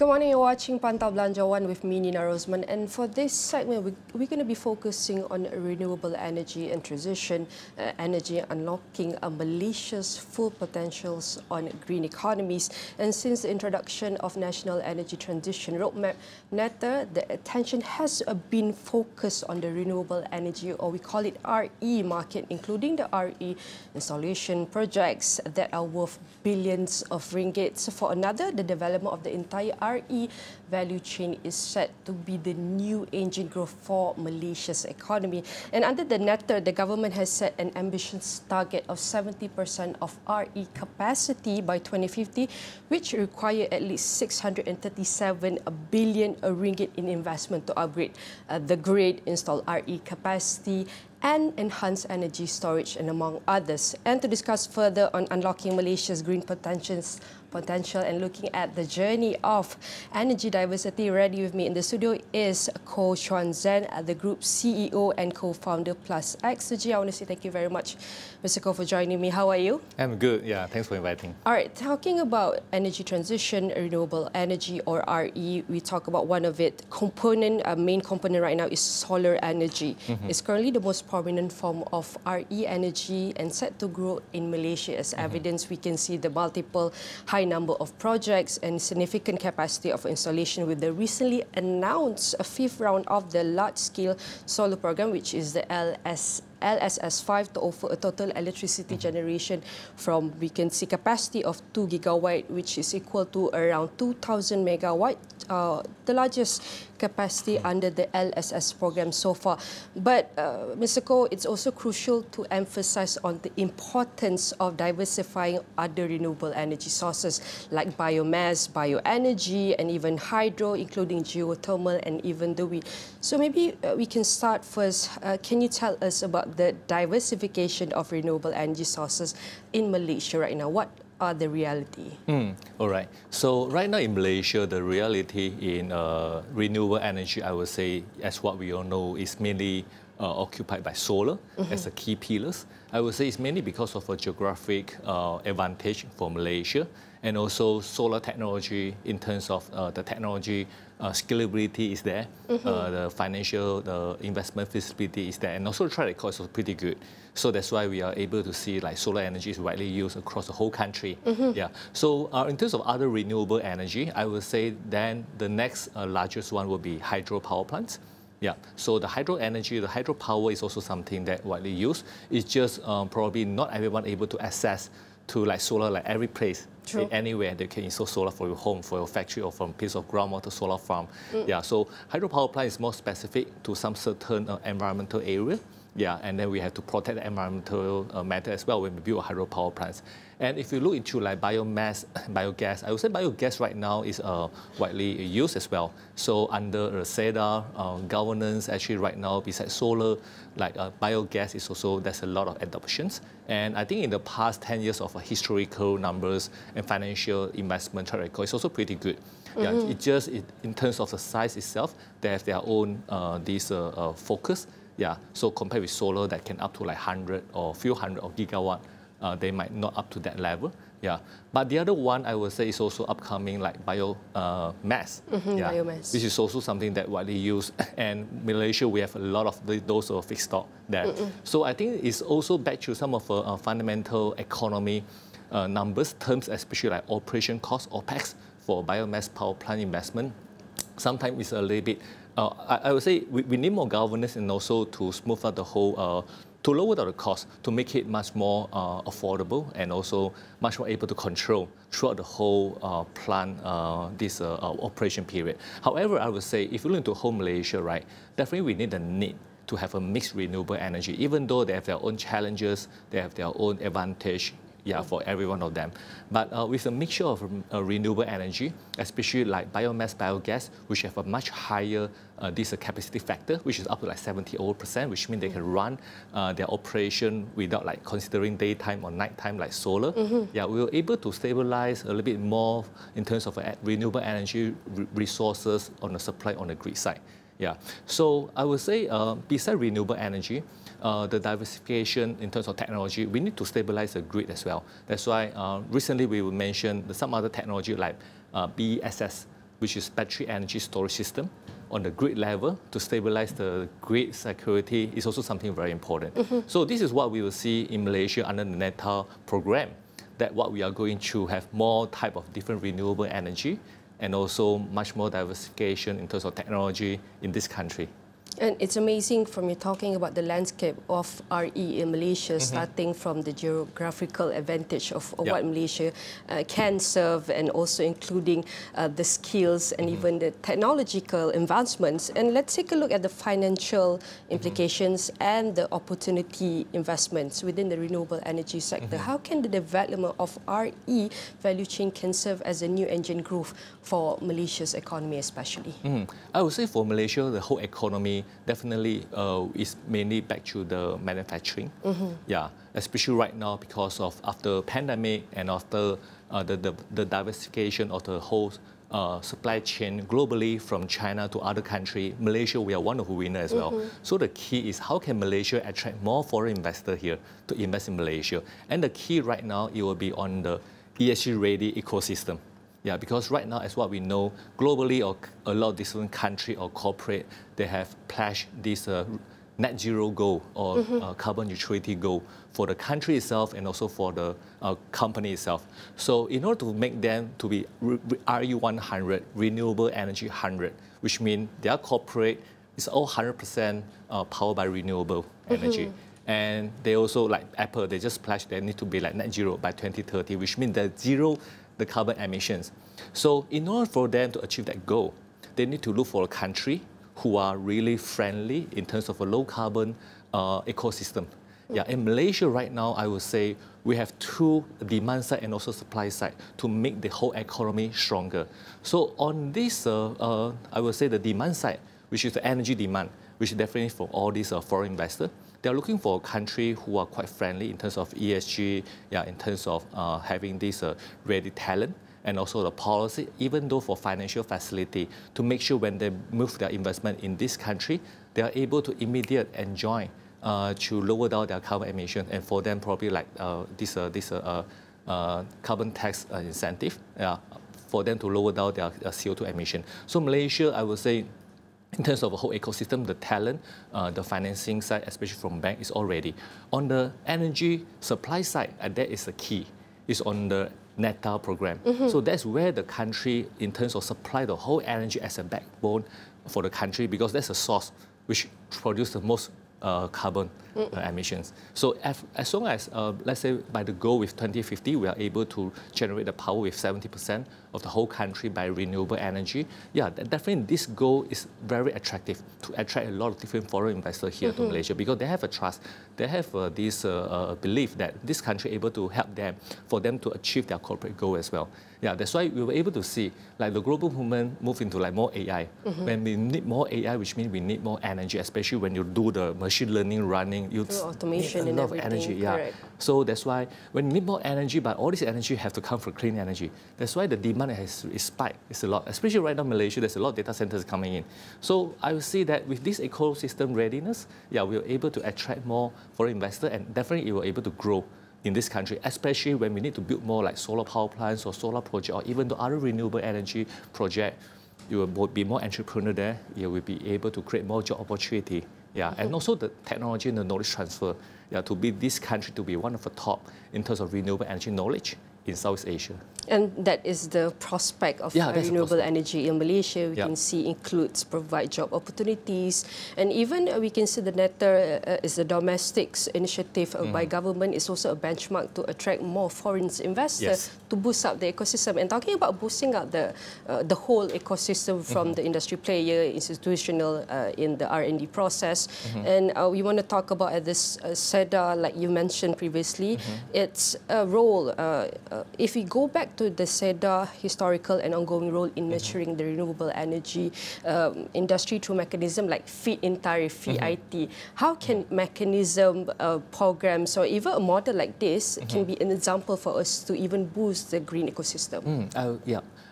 Good morning, you're watching Pantau Belanjawan with me, Nina Rosman. And for this segment, we're going to be focusing on renewable energy and transition, energy unlocking Malaysia's full potentials on green economies. And since the introduction of National Energy Transition Roadmap, NETA, the attention has been focused on the renewable energy, or we call it RE market, including the RE installation projects that are worth billions of ringgits. For another, the development of the entire RE value chain is set to be the new engine growth for Malaysia's economy. And under the NETA, the government has set an ambitious target of 70% of RE capacity by 2050, which require at least 637 billion ringgit in investment to upgrade the grid, install RE capacity, and enhance energy storage, and among others. And to discuss further on unlocking Malaysia's green potential and looking at the journey of energy diversity, ready with me in the studio is Chuan Zhen, the Group CEO and co-founder plus Xnergy. I want to say thank you very much, Mr. Ko, for joining me. How are you? I'm good. Yeah, thanks for inviting. All right, talking about energy transition, renewable energy, or RE, we talk about one of it. Main component right now is solar energy. It's currently the most prominent form of RE energy and set to grow in Malaysia. As evidence, we can see the multiple high number of projects and significant capacity of installation with the recently announced fifth round of the large-scale solar program, which is the LSS5, to offer a total electricity generation from, we can see, capacity of 2 gigawatt, which is equal to around 2,000 megawatt, the largest capacity under the LSS program so far. But Mr. Ko, it's also crucial to emphasize on the importance of diversifying other renewable energy sources like biomass, bioenergy, and even hydro, including geothermal and even the wind. So maybe we can start first. Can you tell us about the diversification of renewable energy sources in Malaysia right now? What are the reality? All right. So right now in Malaysia, the reality in renewable energy, I would say, as what we all know, is mainly occupied by solar as a key pillars. I would say it's mainly because of a geographic advantage for Malaysia, and also solar technology in terms of the technology scalability is there, the financial, the investment feasibility is there, and also the track record is pretty good. So that's why we are able to see like solar energy is widely used across the whole country. Yeah. So in terms of other renewable energy, I would say then the next largest one will be hydropower plants. Yeah, so the hydro energy, the hydropower is also something that widely used. It's just probably not everyone able to access to like solar, like every place, anywhere they can install solar for your home, for your factory, or from a piece of groundwater solar farm. Yeah, so hydropower plant is more specific to some certain environmental area. Yeah, and then we have to protect the environmental matter as well when we build hydropower plants. And if you look into like biomass, biogas, I would say biogas right now is widely used as well. So under SEDA governance, actually right now, besides solar, like biogas is also, there's a lot of adoptions. And I think in the past 10 years of historical numbers and financial investment track record, it's also pretty good. Yeah, in terms of the size itself, they have their own focus. Yeah, so compared with solar that can up to like 100 or few hundred of gigawatt, they might not up to that level. Yeah, but the other one I would say is also upcoming like biomass. Yeah, biomass, which is also something that widely used. And Malaysia, we have a lot of those fixed stock there. So I think it's also back to some of the fundamental economy numbers, terms, especially like operation cost, OPEX, for biomass power plant investment. Sometimes it's a little bit, I would say we need more governance, and also to smooth out the whole, to lower the cost, to make it much more affordable, and also much more able to control throughout the whole plant, this operation period. However, I would say if you look into whole Malaysia, right, definitely we need to have a mixed renewable energy, even though they have their own challenges, they have their own advantage. Yeah, for every one of them. But with a mixture of renewable energy, especially like biomass, biogas, which have a much higher capacity factor, which is up to like 70%, which means they can run their operation without like considering daytime or nighttime like solar. Yeah, we were able to stabilize a little bit more in terms of renewable energy resources on the supply on the grid side. Yeah, so I would say besides renewable energy, the diversification in terms of technology, we need to stabilize the grid as well. That's why recently we will mention some other technology like BESS which is battery energy storage system, on the grid level to stabilize the grid security is also something very important. So this is what we will see in Malaysia under the NETA program, that what we are going to have more type of different renewable energy and also much more diversification in terms of technology in this country. And it's amazing from you talking about the landscape of RE in Malaysia, starting from the geographical advantage of what Malaysia can serve, and also including the skills and even the technological advancements. And let's take a look at the financial implications and the opportunity investments within the renewable energy sector. How can the development of RE value chain can serve as a new engine growth for Malaysia's economy especially? I would say for Malaysia, the whole economy definitely is mainly back to the manufacturing. Yeah, especially right now because of after pandemic and after the diversification of the whole supply chain globally from China to other countries. Malaysia, we are one of the winners as well. So the key is how can Malaysia attract more foreign investors here to invest in Malaysia? And the key right now, it will be on the ESG-ready ecosystem. Yeah, because right now, as what we know, globally, or a lot of different countries or corporate, they have pledged this net zero goal or carbon neutrality goal for the country itself and also for the company itself. So in order to make them to be RE100, renewable energy 100, which means their corporate is all 100% powered by renewable energy. And they also, like Apple, they just pledged they need to be like net zero by 2030, which means that zero the carbon emissions. So in order for them to achieve that goal, they need to look for a country who are really friendly in terms of a low carbon ecosystem. Yeah, in Malaysia right now, I would say we have two, demand side and also supply side, to make the whole economy stronger. So on this, I would say the demand side, which is the energy demand, which is definitely for all these foreign investors. They are looking for a country who are quite friendly in terms of ESG, yeah, in terms of having this ready talent and also the policy, even though for financial facility, to make sure when they move their investment in this country, they are able to immediately enjoy to lower down their carbon emission, and for them probably like this carbon tax incentive for them to lower down their CO2 emission. So Malaysia, I would say, in terms of the whole ecosystem, the talent, the financing side, especially from bank, is all ready. On the energy supply side, that is the key, is on the NETA program. So that's where the country, in terms of supply the whole energy as a backbone for the country, because that's a source which produces the most carbon emissions. So as long as, let's say, by the goal with 2050, we are able to generate the power with 70% of the whole country by renewable energy. Yeah, definitely this goal is very attractive to attract a lot of different foreign investors here to Malaysia, because they have a trust, they have this belief that this country is able to help them, for them to achieve their corporate goal as well. Yeah, that's why we were able to see like the global movement move into like more AI. When we need more AI, which means we need more energy, especially when you do the machine learning running, you automation need a lot and of energy. Yeah. Correct. So that's why when you need more energy, but all this energy have to come from clean energy. That's why the demand is spiked. It's a lot, especially right now in Malaysia. There's a lot of data centers coming in. So I will see that with this ecosystem readiness, yeah, we were able to attract more foreign investors, and definitely it will able to grow in this country, especially when we need to build more like solar power plants or solar project, or even the other renewable energy project. You will be more entrepreneur there. You will be able to create more job opportunity. Yeah, and also the technology and the knowledge transfer. Yeah, to be this country to be one of the top in terms of renewable energy knowledge in Southeast Asia. And that is the prospect of renewable energy in Malaysia. We can see includes provide job opportunities, and even we can see the NETA is a domestic initiative by government. It's also a benchmark to attract more foreign investors to boost up the ecosystem. And talking about boosting up the whole ecosystem from the industry player, institutional in the R&D process, and we want to talk about this SEDA, like you mentioned previously, its role. If we go back to the SEDA historical and ongoing role in nurturing the renewable energy industry through mechanism like feed-in tariff, FIT, how can mechanism, programs, or even a model like this can be an example for us to even boost the green ecosystem?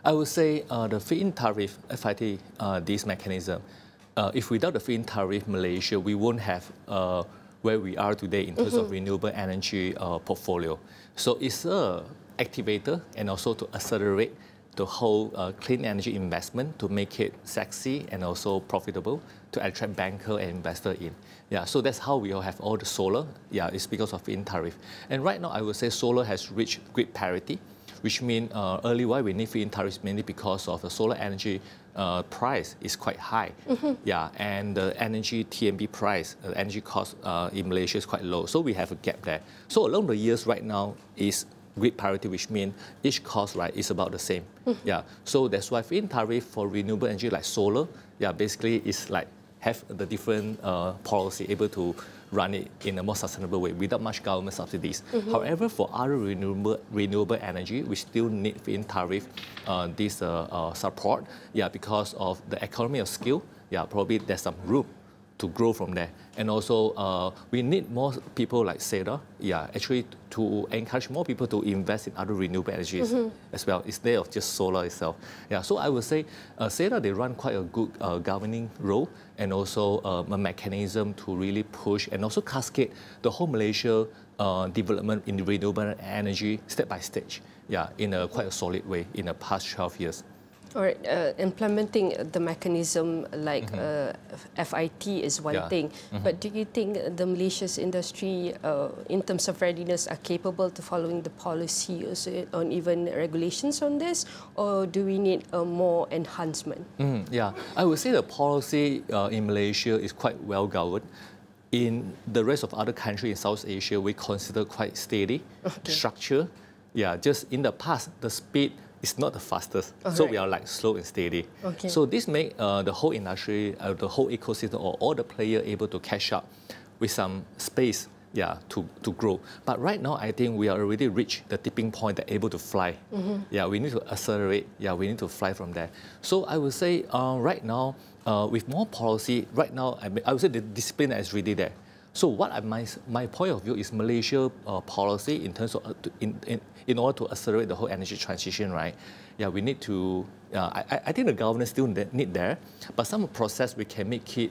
I would say the feed-in tariff, FIT, this mechanism, if without the feed-in tariff, Malaysia, we won't have where we are today in terms of renewable energy portfolio. So it's a activator and also to accelerate the whole clean energy investment to make it sexy and also profitable to attract banker and investor in. Yeah, so that's how we all have all the solar. Yeah, it's because of feed-in tariff. And right now, I would say solar has reached grid parity, which means early why we need feed-in tariffs mainly because of the solar energy price is quite high. Yeah, and the energy TMB price, the energy cost in Malaysia is quite low. So we have a gap there. So along the years right now is grid parity, which means each cost right is about the same. Yeah, so that's why feed-in tariff for renewable energy like solar, yeah, basically is like have the different policy able to run it in a more sustainable way without much government subsidies. However, for other renewable energy, we still need feed-in tariff this support. Yeah, because of the economy of scale. Yeah, probably there's some room to grow from there. And also, we need more people like SEDA, yeah, actually to encourage more people to invest in other renewable energies as well, instead of just solar itself. Yeah, so I would say SEDA, they run quite a good governing role and also a mechanism to really push and also cascade the whole Malaysia development in renewable energy step by stage, yeah, in a quite a solid way in the past 12 years. All right, implementing the mechanism like FIT is one thing, but do you think the Malaysia's industry, in terms of readiness, are capable to following the policy on even regulations on this, or do we need more enhancement? Yeah, I would say the policy in Malaysia is quite well governed. In the rest of other countries in South Asia, we consider quite steady structure. Yeah, just in the past, the speed is not the fastest, so we are like slow and steady. So this makes the whole industry, the whole ecosystem, or all the players able to catch up with some space, yeah, to grow. But right now, I think we are already reached the tipping point that able to fly. Yeah, we need to accelerate. Yeah, we need to fly from there. So I would say right now, with more policy, right now, I would say the discipline is really there. So what my point of view is Malaysia policy in terms of in order to accelerate the whole energy transition, right? Yeah, we need to. I think the government still need there, but some process we can make it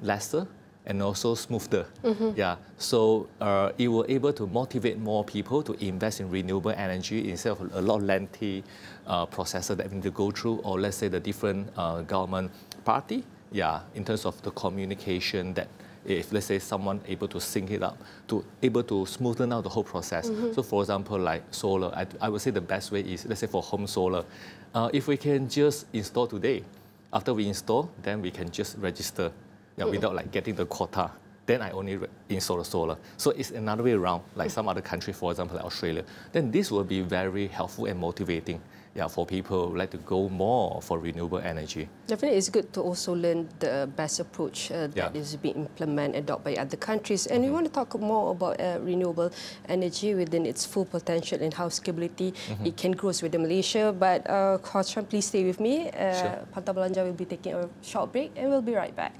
lesser and also smoother. Yeah, so it will able to motivate more people to invest in renewable energy instead of a lot of lengthy processes that we need to go through, or let's say the different government party. Yeah, in terms of the communication that. If, let's say, someone able to sync it up, to able to smoothen out the whole process. So, for example, like solar, I would say the best way is, let's say, for home solar, if we can just install today, after we install, then we can just register, yeah, without like getting the quota. Then I only install the solar. So it's another way around, like some other country, for example, like Australia. Then this will be very helpful and motivating, yeah, for people who like to go more for renewable energy. Definitely, it's good to also learn the best approach that is being implemented, adopted by other countries. And we want to talk more about renewable energy within its full potential and how scalability it can grow within Malaysia. But Coach Chuan, please stay with me. Pantau Belanjawan will be taking a short break, and we'll be right back.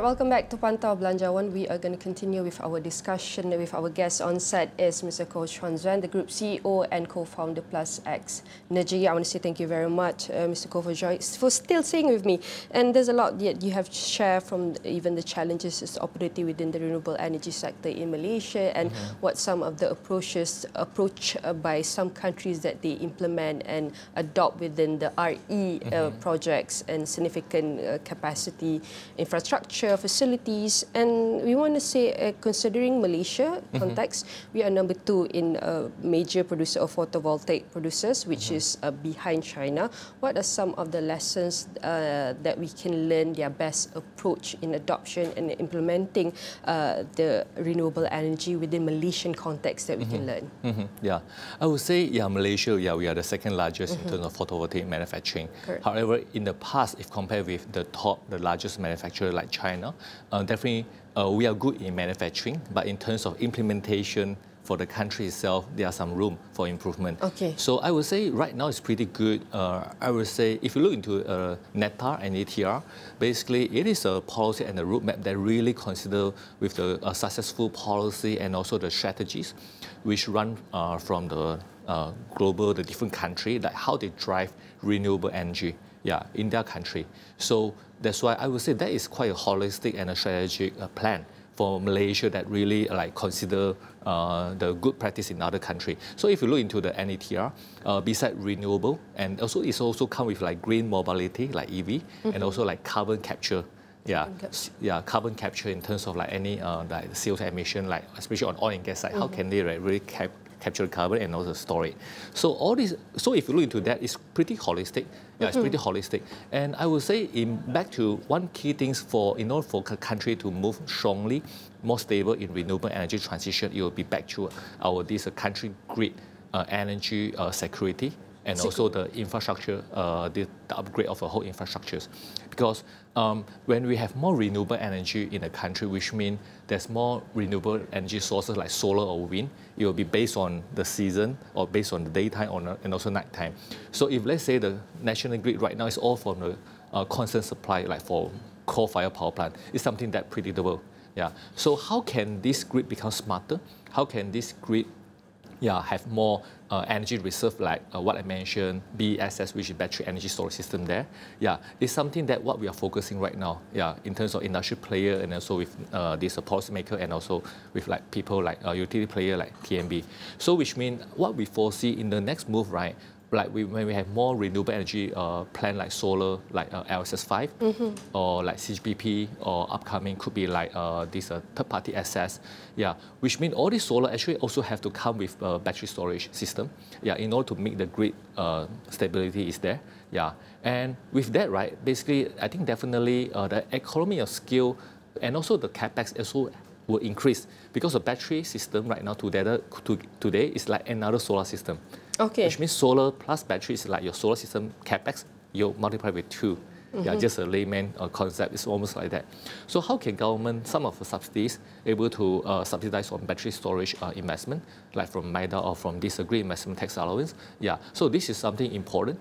Welcome back to Pantau Belanjawan. We are going to continue with our discussion with our guest on set is Mr. Chuan Zhen, the Group CEO and co-founder plus Xnergy. I want to say thank you very much, Mr. Ko, for still staying with me. And there's a lot that you have shared from even the challenges as opportunity within the renewable energy sector in Malaysia and what some of the approach by some countries that they implement and adopt within the RE projects and significant capacity infrastructure facilities. And we want to say, considering Malaysia context, we are number 2 in major producer of photovoltaic producers, which is behind China. What are some of the lessons that we can learn, their best approach in adoption and implementing the renewable energy within Malaysian context that we can learn? Yeah, I would say, yeah, Malaysia, yeah, we are the second largest in terms of photovoltaic manufacturing. Correct. However, in the past, if compared with the largest manufacturer like China, definitely we are good in manufacturing, but in terms of implementation, for the country itself, there are some room for improvement. Okay. So I would say right now it's pretty good. I would say if you look into NETAR and ATR, basically it is a policy and a roadmap that really consider with the successful policy and also the strategies which run from the the different country, like how they drive renewable energy, in their country. So that's why I would say that is quite a holistic and a strategic plan for Malaysia that really consider the good practice in other country. So if you look into the NETR, beside renewable, and also it's also come with green mobility, like EV, and also carbon capture. Carbon capture in terms of any CO2 emission, especially on oil and gas side. How can they really capture carbon and also store it? So all this. So if you look into that, it's pretty holistic. It's pretty holistic. And I would say, back to one key things in order for a country to move strongly, more stable in renewable energy transition, it will be back to this country grid energy security. And also the infrastructure, the upgrade of the whole infrastructures. Because when we have more renewable energy in a country, which means there's more renewable energy sources like solar or wind, it will be based on the season or based on the daytime and also nighttime. So if let's say the national grid right now is all from the constant supply, like for coal-fired power plant, it's something that predictable. So how can this grid become smarter? How can this grid have more energy reserve, like what I mentioned, BESS, which is battery energy storage system there. It's something that what we are focusing right now, in terms of industry player and also with this policymaker and also with people utility player like TNB. So which means what we foresee in the next move, right? When we have more renewable energy plan like solar, like LSS5, or like CGPP, or upcoming could be this third-party access. Which means all this solar actually also have to come with a battery storage system. In order to make the grid stability is there. And with that, right, basically, I think definitely the economy of scale and also the capex also will increase because the battery system right now today is like another solar system. Okay. Which means solar plus battery is like your solar system capex, you multiply with 2. Just a layman concept. It's almost like that. So how can government, some of the subsidies, able to subsidize on battery storage investment, like from MIDA or from this green investment tax allowance? So this is something important.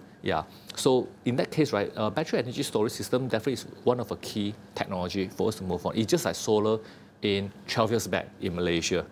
So in that case, right, battery energy storage system definitely is one of the key technology for us to move on. It's just like solar in 12 years back in Malaysia.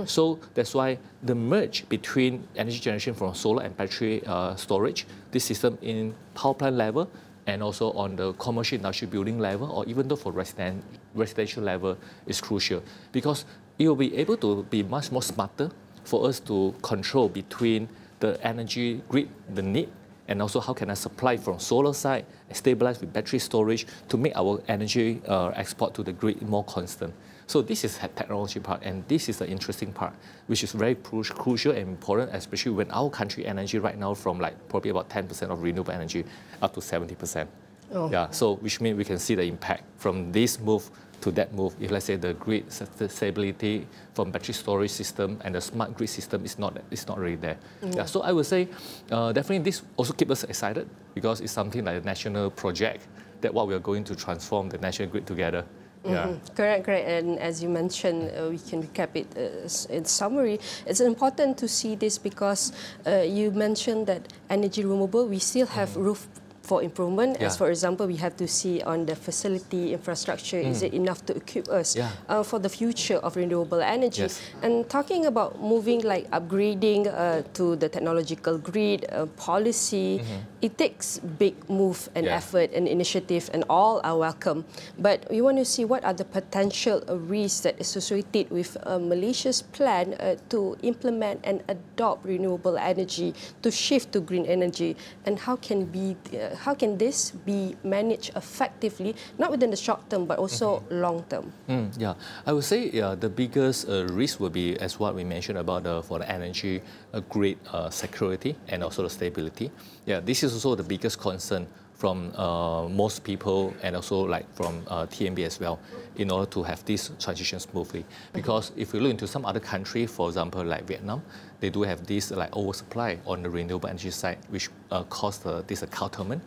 So that's why the merge between energy generation from solar and battery storage, this system in power plant level and also on the commercial industrial building level, or even though for residential level, is crucial because it will be able to be much more smarter for us to control between the energy grid, the need, and also how can I supply from solar side, stabilize with battery storage to make our energy export to the grid more constant. So this is the technology part, and this is the interesting part, which is very crucial and important, especially when our country energy right now from probably about 10% of renewable energy up to 70%. So which means we can see the impact from this move to that move. If let's say the grid stability from battery storage system and the smart grid system is not really there. So I would say definitely this also keeps us excited because it's something like a national project that what we are going to transform the national grid together. Correct. And as you mentioned, we can recap it in summary. It's important to see this because you mentioned that energy renewable, we still have roof for improvement. As for example, we have to see on the facility infrastructure, is it enough to equip us for the future of renewable energy? And talking about moving, upgrading to the technological grid policy, it takes big move and effort and initiative, and all are welcome. But we want to see what are the potential risks that associated with Malaysia's plan to implement and adopt renewable energy, to shift to green energy, and how can this be managed effectively, not within the short term, but also long term? I would say the biggest risk will be, as what we mentioned about for the energy grid security and also the stability. This is also the biggest concern from most people and also from TNB as well, in order to have this transition smoothly. Because if we look into some other country, for example like Vietnam, they do have this oversupply on the renewable energy side, which caused this curtailment.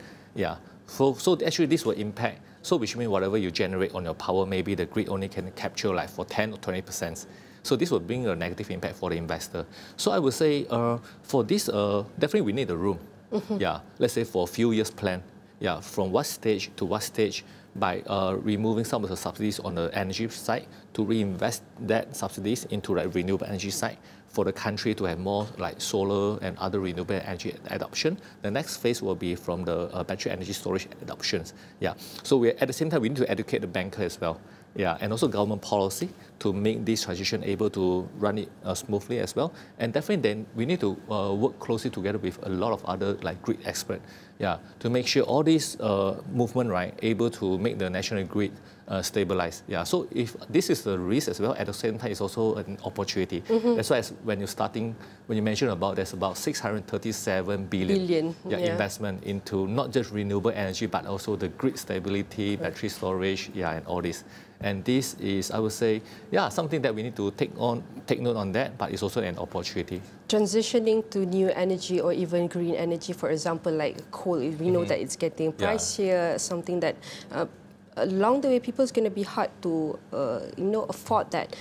So actually this will impact. So which means whatever you generate on your power, maybe the grid only can capture for 10 or 20%. So this will bring a negative impact for the investor. So I would say for this, definitely we need a room. Yeah, let's say for a few years plan. Yeah, from what stage to what stage, by removing some of the subsidies on the energy side to reinvest that subsidies into like renewable energy side for the country to have more like solar and other renewable energy adoption. The next phase will be from the battery energy storage adoptions. Yeah, so at the same time we need to educate the banker as well. Yeah, and also government policy to make this transition able to run it smoothly as well. And definitely then we need to work closely together with a lot of other like grid experts, yeah, to make sure all these movement, right, able to make the national grid stabilize. Yeah, so if this is a risk as well, at the same time it's also an opportunity. That's why when you mention about there's about 637 billion. Investment into not just renewable energy but also the grid stability, battery storage, yeah, and all this. And this is, I would say, yeah, something that we need to take note on that, but it's also an opportunity. Transitioning to new energy or even green energy, for example, like coal, we know that it's getting pricier, something that along the way people's going to be hard to afford that.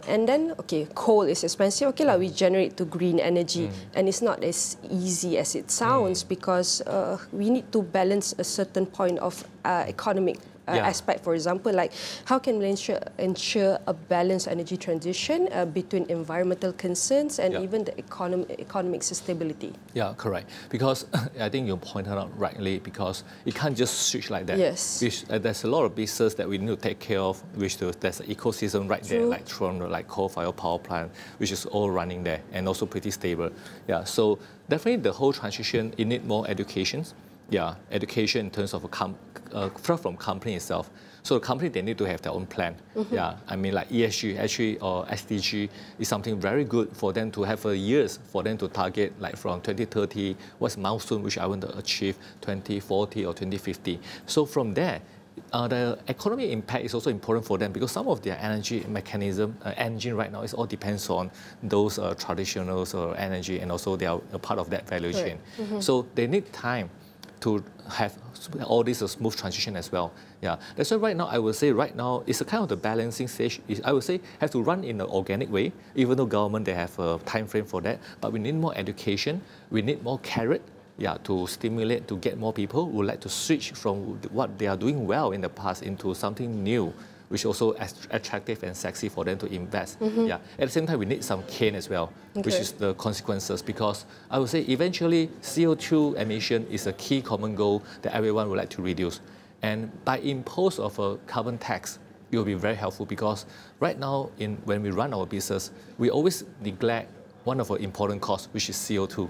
And then, okay, coal is expensive. Okay, we generate to green energy, and it's not as easy as it sounds because we need to balance a certain point of economic aspect. For example, like how can Malaysia ensure a balanced energy transition between environmental concerns and even the economic sustainability? Yeah, correct. Because I think you pointed out rightly, because it can't just switch like that. Yes. Which, there's a lot of business that we need to take care of, which there's an ecosystem right there, like Chuan, like coal-fired power plant, which is all running there and also pretty stable. Yeah, so definitely the whole transition, it needs more education. Yeah, education in terms of from company itself. So the company, they need to have their own plan. Yeah, I mean like ESG actually or SDG is something very good for them to have for years, for them to target like from 2030, what's milestone which I want to achieve, 2040 or 2050. So from there, the economic impact is also important for them because some of their energy mechanism, engine right now, is all depends on those traditional energy, and also they are a part of that value chain. So they need time to have all this smooth transition as well. Yeah, that's why right now I would say right now it's a kind of the balancing stage. I would say have to run in an organic way, even though government they have a time frame for that. But we need more education. We need more carrot. Yeah, to stimulate, to get more people who would like to switch from what they are doing well in the past into something new, which is also attractive and sexy for them to invest. Yeah. At the same time, we need some cane as well, which is the consequences, because I would say eventually CO2 emission is a key common goal that everyone would like to reduce. And by impose of a carbon tax, it will be very helpful because right now, when we run our business, we always neglect one of our important costs, which is CO2.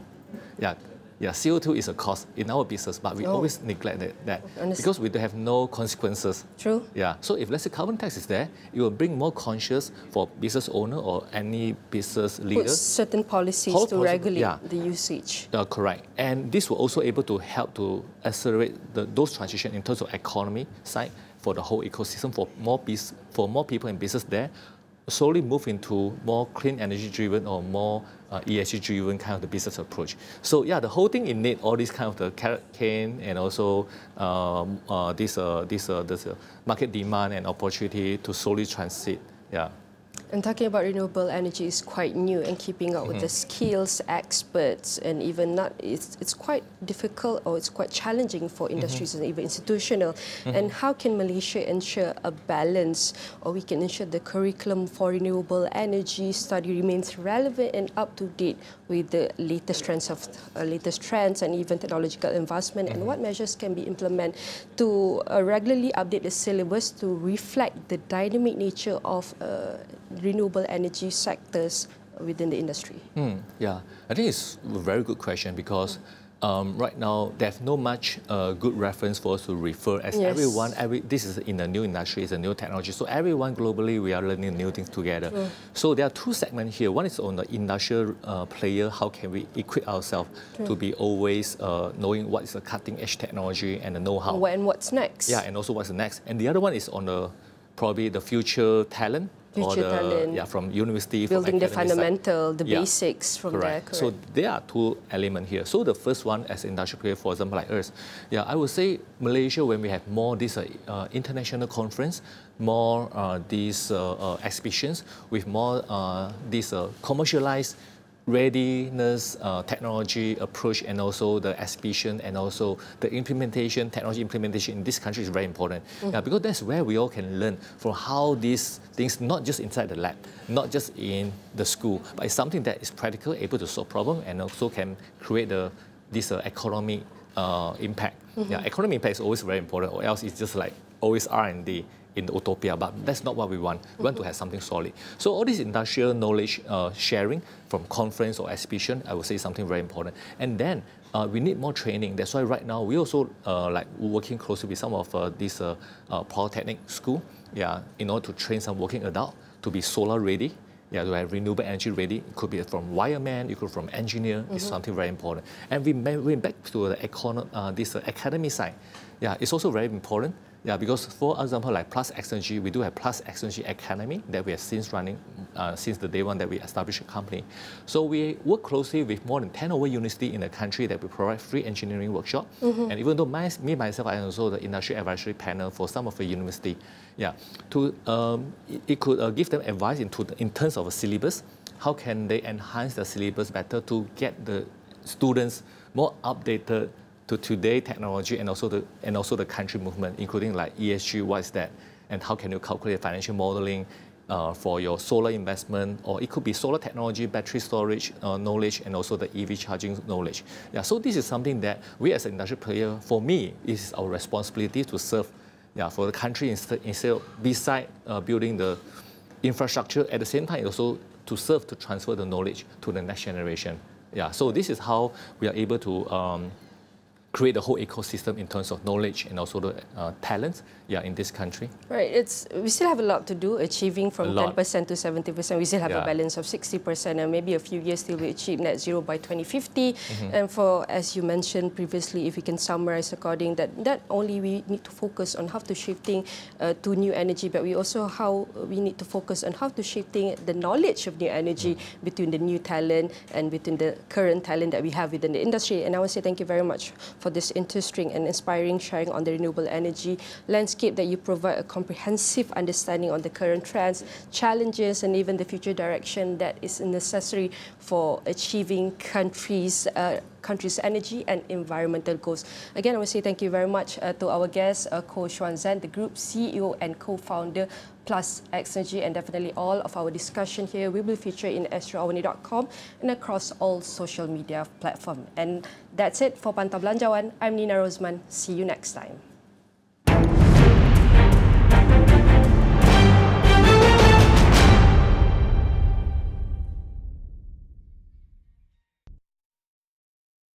Yeah. Yeah, CO2 is a cost in our business, but we always neglect that because we have no consequences. True. Yeah. So if let's say carbon tax is there, it will bring more conscious for business owner or any business leader. Put certain policies to regulate the usage. Correct. And this will also able to help to accelerate those transition in terms of economy side for the whole ecosystem, for more people in business there, slowly move into more clean energy driven or more ESG driven kind of the business approach. So yeah, the whole thing in need all these kind of the carrot cane and also this market demand and opportunity to slowly transit. Yeah. And talking about renewable energy is quite new, and keeping up with the skills, experts, and even not, it's quite difficult or it's quite challenging for industries and even institutional. And how can Malaysia ensure a balance, or we can ensure the curriculum for renewable energy study remains relevant and up to date with the latest trends and even technological advancement, and what measures can be implemented to regularly update the syllabus to reflect the dynamic nature of renewable energy sectors within the industry? Yeah, I think it's a very good question because right now there's no much good reference for us to refer as this is in a new industry, it's a new technology. So everyone globally, we are learning new things together. So there are two segments here. One is on the industrial player, how can we equip ourselves to be always knowing what is the cutting edge technology and the know-how. And what's next. Yeah, and also what's the next. And the other one is on the probably the future talent. Future talent. Yeah, from university, building from the fundamental, the yeah, basics from correct. there. So there are two elements here. So the first one, as industrial player, for example, like us, yeah, I would say Malaysia, when we have more this international conference, more these exhibitions with more this commercialized readiness, technology approach, and also the exhibition, and also the implementation, technology implementation in this country is very important. Yeah, because that's where we all can learn from how these things, not just inside the lab, not just in the school, but it's something that is practical, able to solve problems, and also can create this economic impact. Yeah, economic impact is always very important, or else it's just like always R&D in the utopia, but that's not what we want. We want to have something solid. So all this industrial knowledge sharing from conference or exhibition, I would say, is something very important. And then we need more training. That's why right now we also like working closely with some of these polytechnic school, yeah, in order to train some working adult to be solar ready. Yeah, to have renewable energy ready. It could be from wireman, it could be from engineer. It's something very important. And we went back to the this academy side. Yeah, it's also very important. Yeah, because for example, like Plus Xnergy, we do have Plus Xnergy Academy that we have since running since the day one that we established a company. So we work closely with more than 10 over universities in the country that we provide free engineering workshop. And even though myself, I am also the industry advisory panel for some of the university. Yeah, to it could give them advice in terms of a syllabus. How can they enhance the syllabus better to get the students more updated to today technology, and also the country movement, including like ESG, what is that, and how can you calculate financial modeling for your solar investment, or it could be solar technology, battery storage knowledge, and also the EV charging knowledge. Yeah, so this is something that we as an industry player, for me, is our responsibility to serve, yeah, for the country instead of beside building the infrastructure, at the same time also to serve to transfer the knowledge to the next generation. Yeah, so this is how we are able to create the whole ecosystem in terms of knowledge and also the talents, yeah, in this country. Right, we still have a lot to do, achieving from 10% to 70%. We still have a balance of 60%, and maybe a few years till we achieve net zero by 2050. And for, as you mentioned previously, if we can summarize according that, not only we need to focus on how to shifting to new energy, but we also we need to focus on how to shifting the knowledge of new energy between the new talent and between the current talent that we have within the industry. And I want to say thank you very much for this interesting and inspiring sharing on the renewable energy landscape, that you provide a comprehensive understanding on the current trends, challenges, and even the future direction that is necessary for achieving countries' energy and environmental goals. Again, I want to say thank you very much to our guest, Chuan Zhen, the Group CEO and co-founder, Plus Xnergy, and definitely all of our discussion here will be featured in AstroAwani.com and across all social media platforms. And that's it for Pantau Belanjawan. I'm Nina Rosman. See you next time.